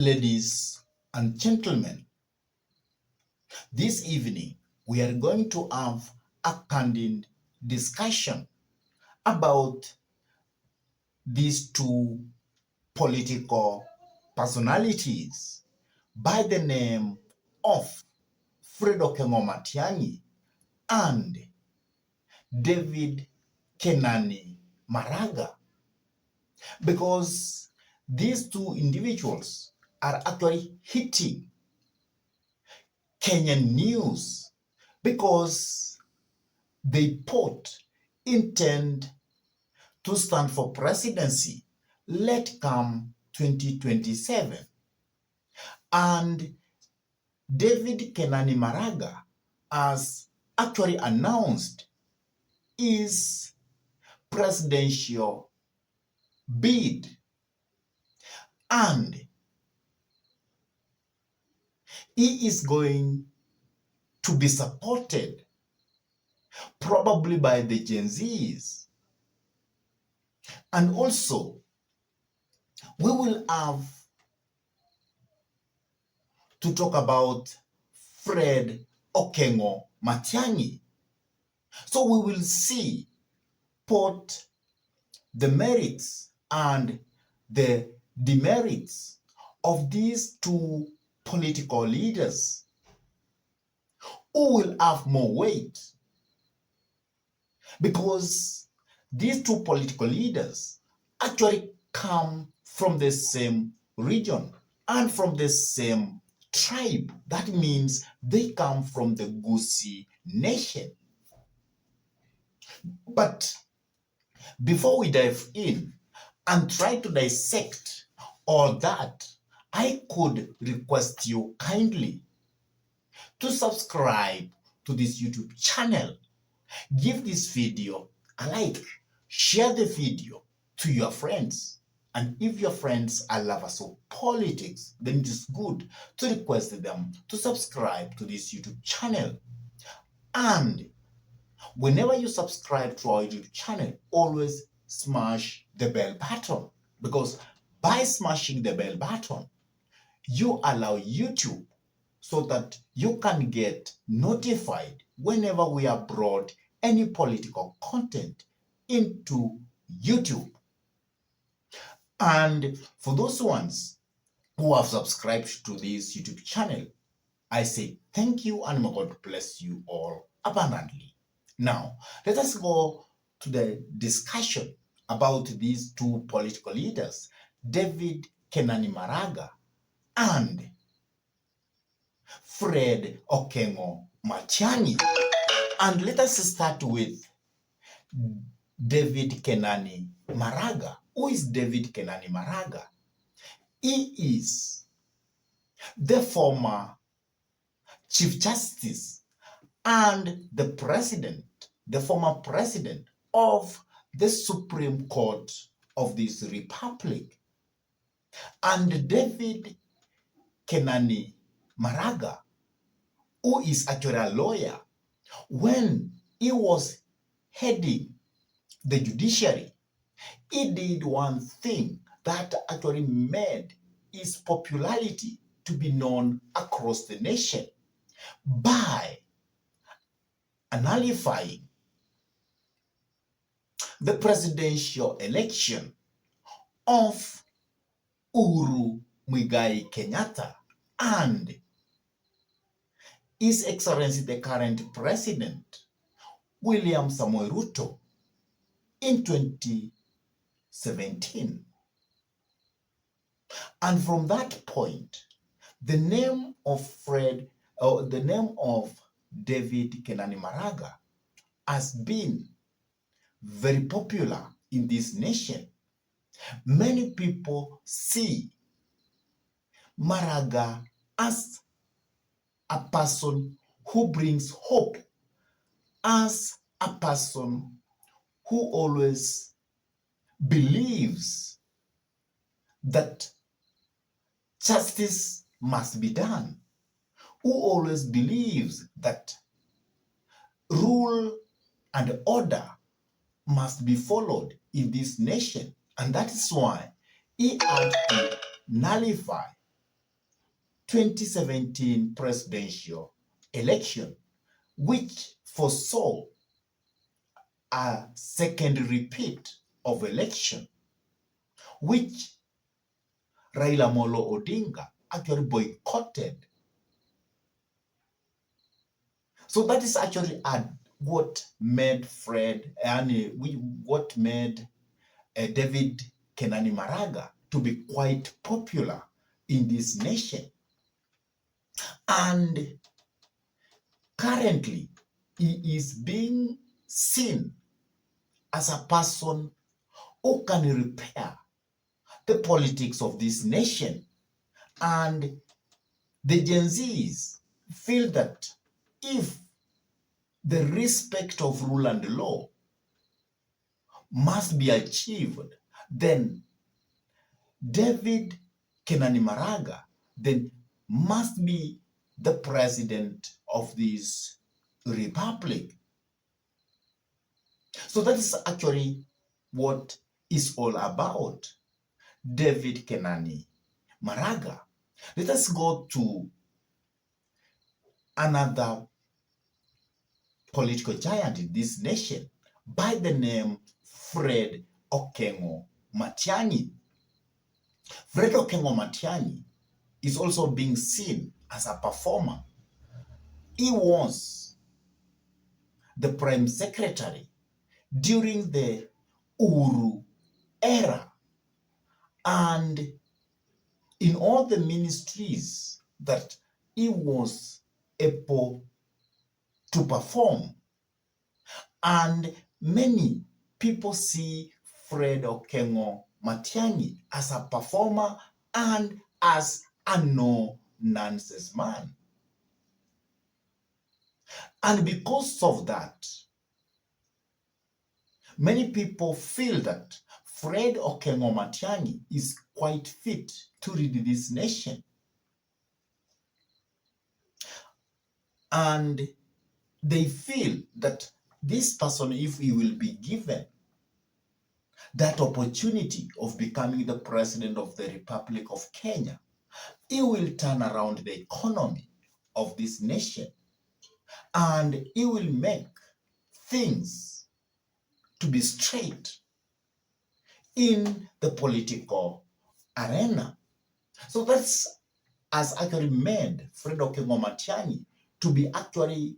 Ladies and gentlemen, this evening we are going to have a candid discussion about these two political personalities by the name of Matiang'I and David Kenani Maraga, because these two individuals are actually hitting Kenyan news because they both intend to stand for presidency let come 2027. And David Kenani Maraga has actually announced his presidential bid, and he is going to be supported probably by the Gen Zs. And also, we will have to talk about Fred Okengo Matiang'I. So we will see both the merits and the demerits of these two political leaders. Who will have more weight? Because these two political leaders actually come from the same region and from the same tribe. That means they come from the Gusii nation. But before we dive in and try to dissect all that, I could request you kindly to subscribe to this YouTube channel. Give this video a like, share the video to your friends. And if your friends are lovers of politics, then it is good to request them to subscribe to this YouTube channel. And whenever you subscribe to our YouTube channel, always smash the bell button, because by smashing the bell button, you allow YouTube so that you can get notified whenever we upload any political content into YouTube. And for those ones who have subscribed to this YouTube channel, I say thank you and may God bless you all abundantly. Now, let us go to the discussion about these two political leaders, David Kenani Maraga and Fred Okengo Matiang'I. And let us start with David Kenani Maraga. Who is David Kenani Maraga? He is the former Chief Justice and the former president of the Supreme Court of this republic. And David Kenani Maraga, who is actually a lawyer, when he was heading the judiciary, he did one thing that actually made his popularity to be known across the nation by nullifying the presidential election of Uhuru Muigai Kenyatta and His Excellency the current president, William Samoei Ruto, in 2017. And from that point, the name of David Kenani Maraga has been very popular in this nation. Many people see Maraga as a person who brings hope, as a person who always believes that justice must be done, who always believes that rule and order must be followed in this nation. And that is why he had to nullify 2017 presidential election, which foresaw a second repeat of election, which Raila Molo Odinga actually boycotted. So that is actually what made what made David Kenani Maraga to be quite popular in this nation. And currently, he is being seen as a person who can repair the politics of this nation. And the Gen Zs feel that if the respect of rule and law must be achieved, then David Kenani Maraga then must be the president of this republic. So that is actually what it's all about. David Kenani Maraga. Let us go to another political giant in this nation by the name Fred Okengo Matiang'I. Fred Okengo Matiang'I is also being seen as a performer. He was the prime secretary during the Uhuru era, and in all the ministries that he was able to perform. And many people see Fred Okengo Matiang'I as a performer and as a no-nonsense man. And because of that, many people feel that Fred Okengo Matiang'I is quite fit to lead this nation. And they feel that this person, if he will be given that opportunity of becoming the president of the Republic of Kenya, he will turn around the economy of this nation and he will make things to be straight in the political arena. So that's has actually made Fred Okengo Matiang'I to be actually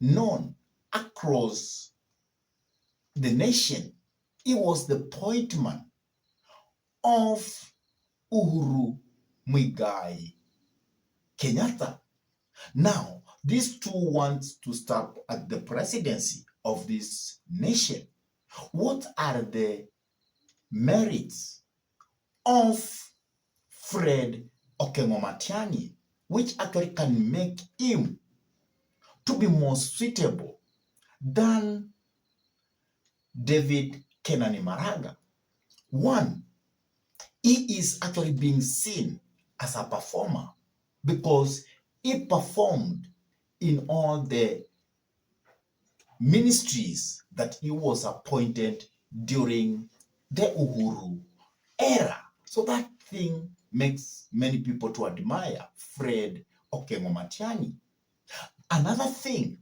known across the nation. He was the point man of Uhuru Muigai Kenyatta. Now, these two want to start at the presidency of this nation. What are the merits of Fred Okengo Matiang'I, which actually can make him to be more suitable than David Kenani Maraga? One, he is actually being seen as a performer because he performed in all the ministries that he was appointed during the Uhuru era. So that thing makes many people to admire Fred Okengo Matiang'I. Another thing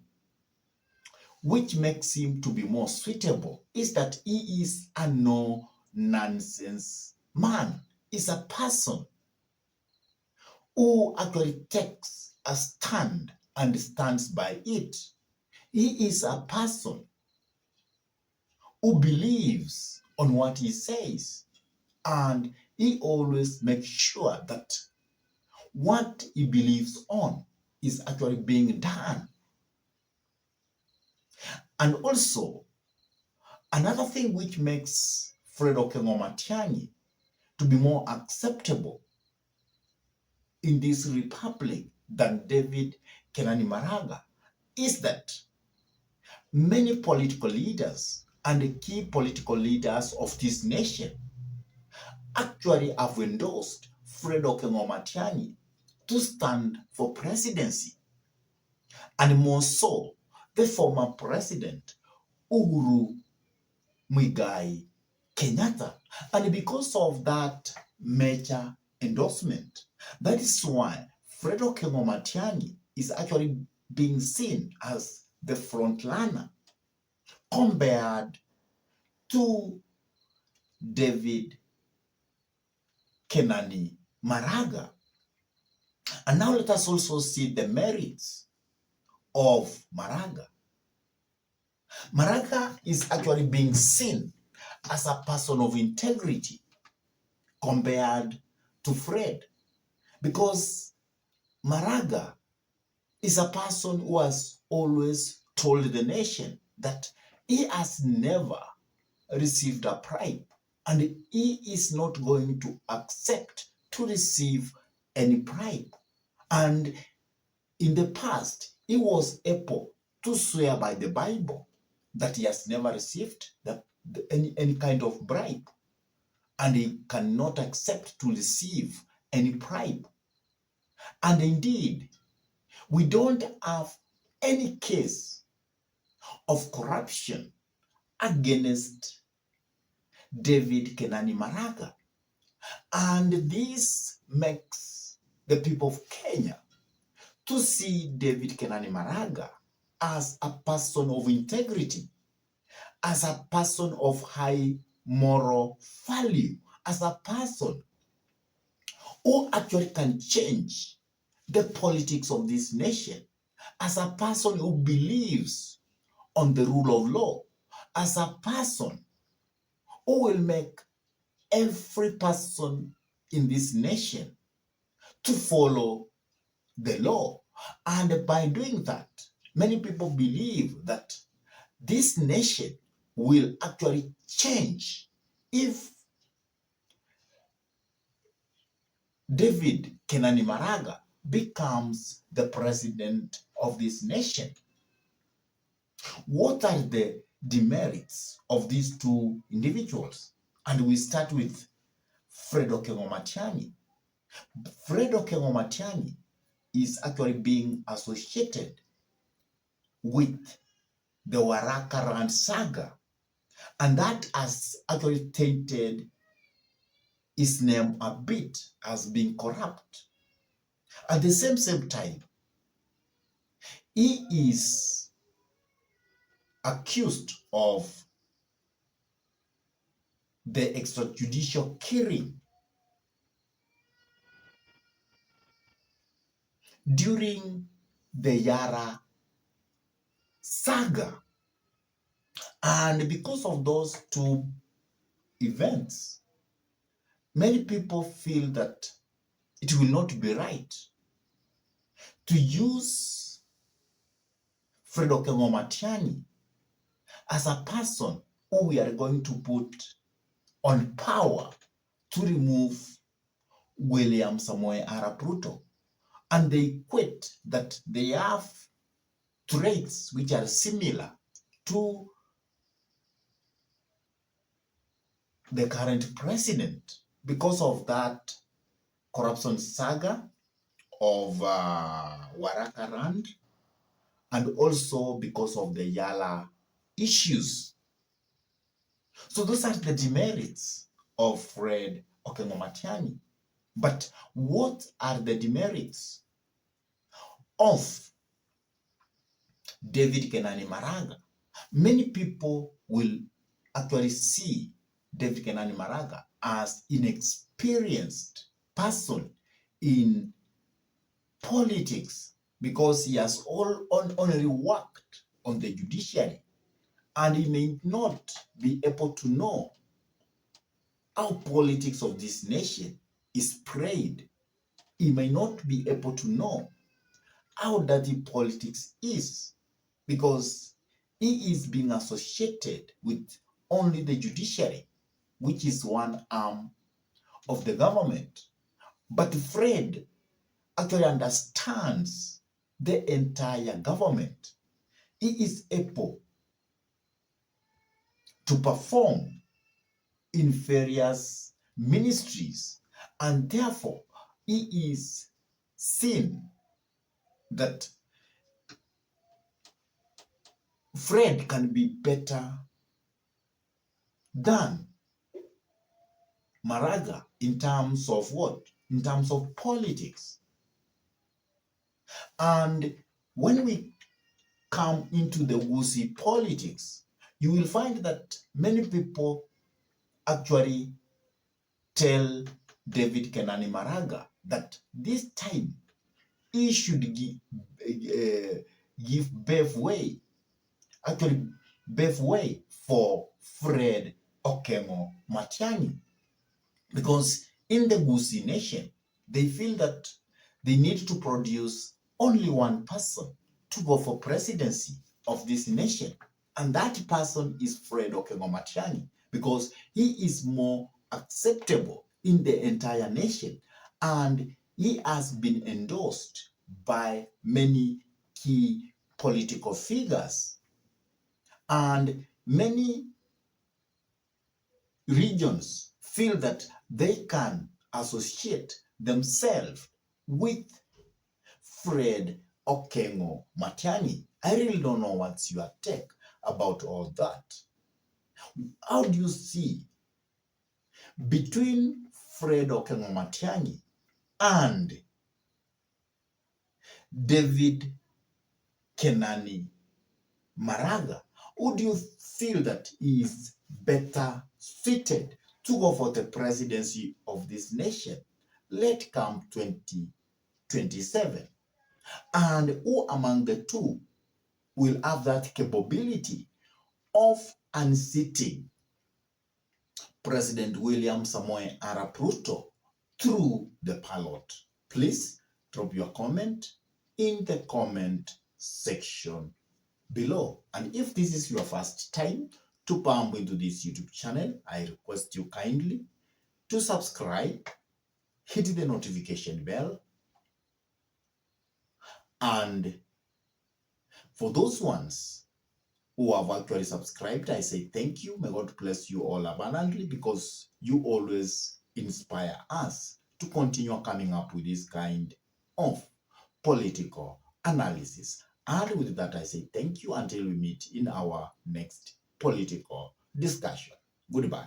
which makes him to be more suitable is that he is a no-nonsense man. He's a person who actually takes a stand and stands by it. He is a person who believes on what he says, and he always makes sure that what he believes on is actually being done. And also, another thing which makes Fred Okengo Matiang'I to be more acceptable in this republic than David Kenani Maraga is that many political leaders and the key political leaders of this nation actually have endorsed Fred Okengo Matiang'I to stand for presidency. And more so, the former president, Uhuru Muigai Kenyatta. And because of that major endorsement, that is why Fred Matiang'I is actually being seen as the front runner compared to David Kenani Maraga. And now let us also see the merits of Maraga. Maraga is actually being seen as a person of integrity compared to Fred, because Maraga is a person who has always told the nation that he has never received a bribe and he is not going to accept to receive any bribe. And in the past, he was able to swear by the Bible that he has never received any kind of bribe, and he cannot accept to receive any bribe. And indeed, we don't have any case of corruption against David Kenani Maraga. And this makes the people of Kenya to see David Kenani Maraga as a person of integrity, as a person of high moral value, as a person who actually can change the politics of this nation, as a person who believes on the rule of law, as a person who will make every person in this nation to follow the law. And by doing that, many people believe that this nation will actually change if David Kenani Maraga becomes the president of this nation. What are the demerits of these two individuals? And we start with Fred Matiang'I. Fred Matiang'I is actually being associated with the Waraka saga, and that has actually tainted his name a bit as being corrupt. At the same time, he is accused of the extrajudicial killing during the Yara saga. And because of those two events, many people feel that it will not be right to use Fred Matiang'I as a person who we are going to put on power to remove William Samoei Arap Ruto. And they equate that they have traits which are similar to the current president because of that corruption saga of Waraka and also because of the Yala issues. So those are the demerits of Fred Matiang'I. But what are the demerits of David Kenani Maraga? Many people will actually see David Kenani Maraga as inexperienced person in politics because he has only worked on the judiciary, and he may not be able to know how politics of this nation is played. He may not be able to know how dirty politics is because he is being associated with only the judiciary, which is one arm of the government. But Fred actually understands the entire government. He is able to perform in various ministries, and therefore he is seen that Fred can be better than Maraga in terms of what? In terms of politics. And when we come into the Gusii politics, you will find that many people actually tell David Kenani Maraga that this time he should give birth way for Fred Okengo Matiang'I. Because in the Gusii nation, they feel that they need to produce only one person to go for presidency of this nation. And that person is Fred Okengo Matiang'I, because he is more acceptable in the entire nation. And he has been endorsed by many key political figures. And many regions feel that they can associate themselves with Fred Okengo Matiang'I. I really don't know what's your take about all that. How do you see between Fred Okengo Matiang'I and David Kenani Maraga? Who do you feel that is better fitted to go for the presidency of this nation? Let come 2027. And who among the two will have that capability of unseating President William Samoei Arap Ruto through the ballot? Please drop your comment in the comment section below. And if this is your first time to bump into this YouTube channel, I request you kindly to subscribe, hit the notification bell, and for those ones who have actually subscribed, I say thank you. May God bless you all abundantly, because you always inspire us to continue coming up with this kind of political analysis. And with that, I say thank you until we meet in our next political discussion. Goodbye.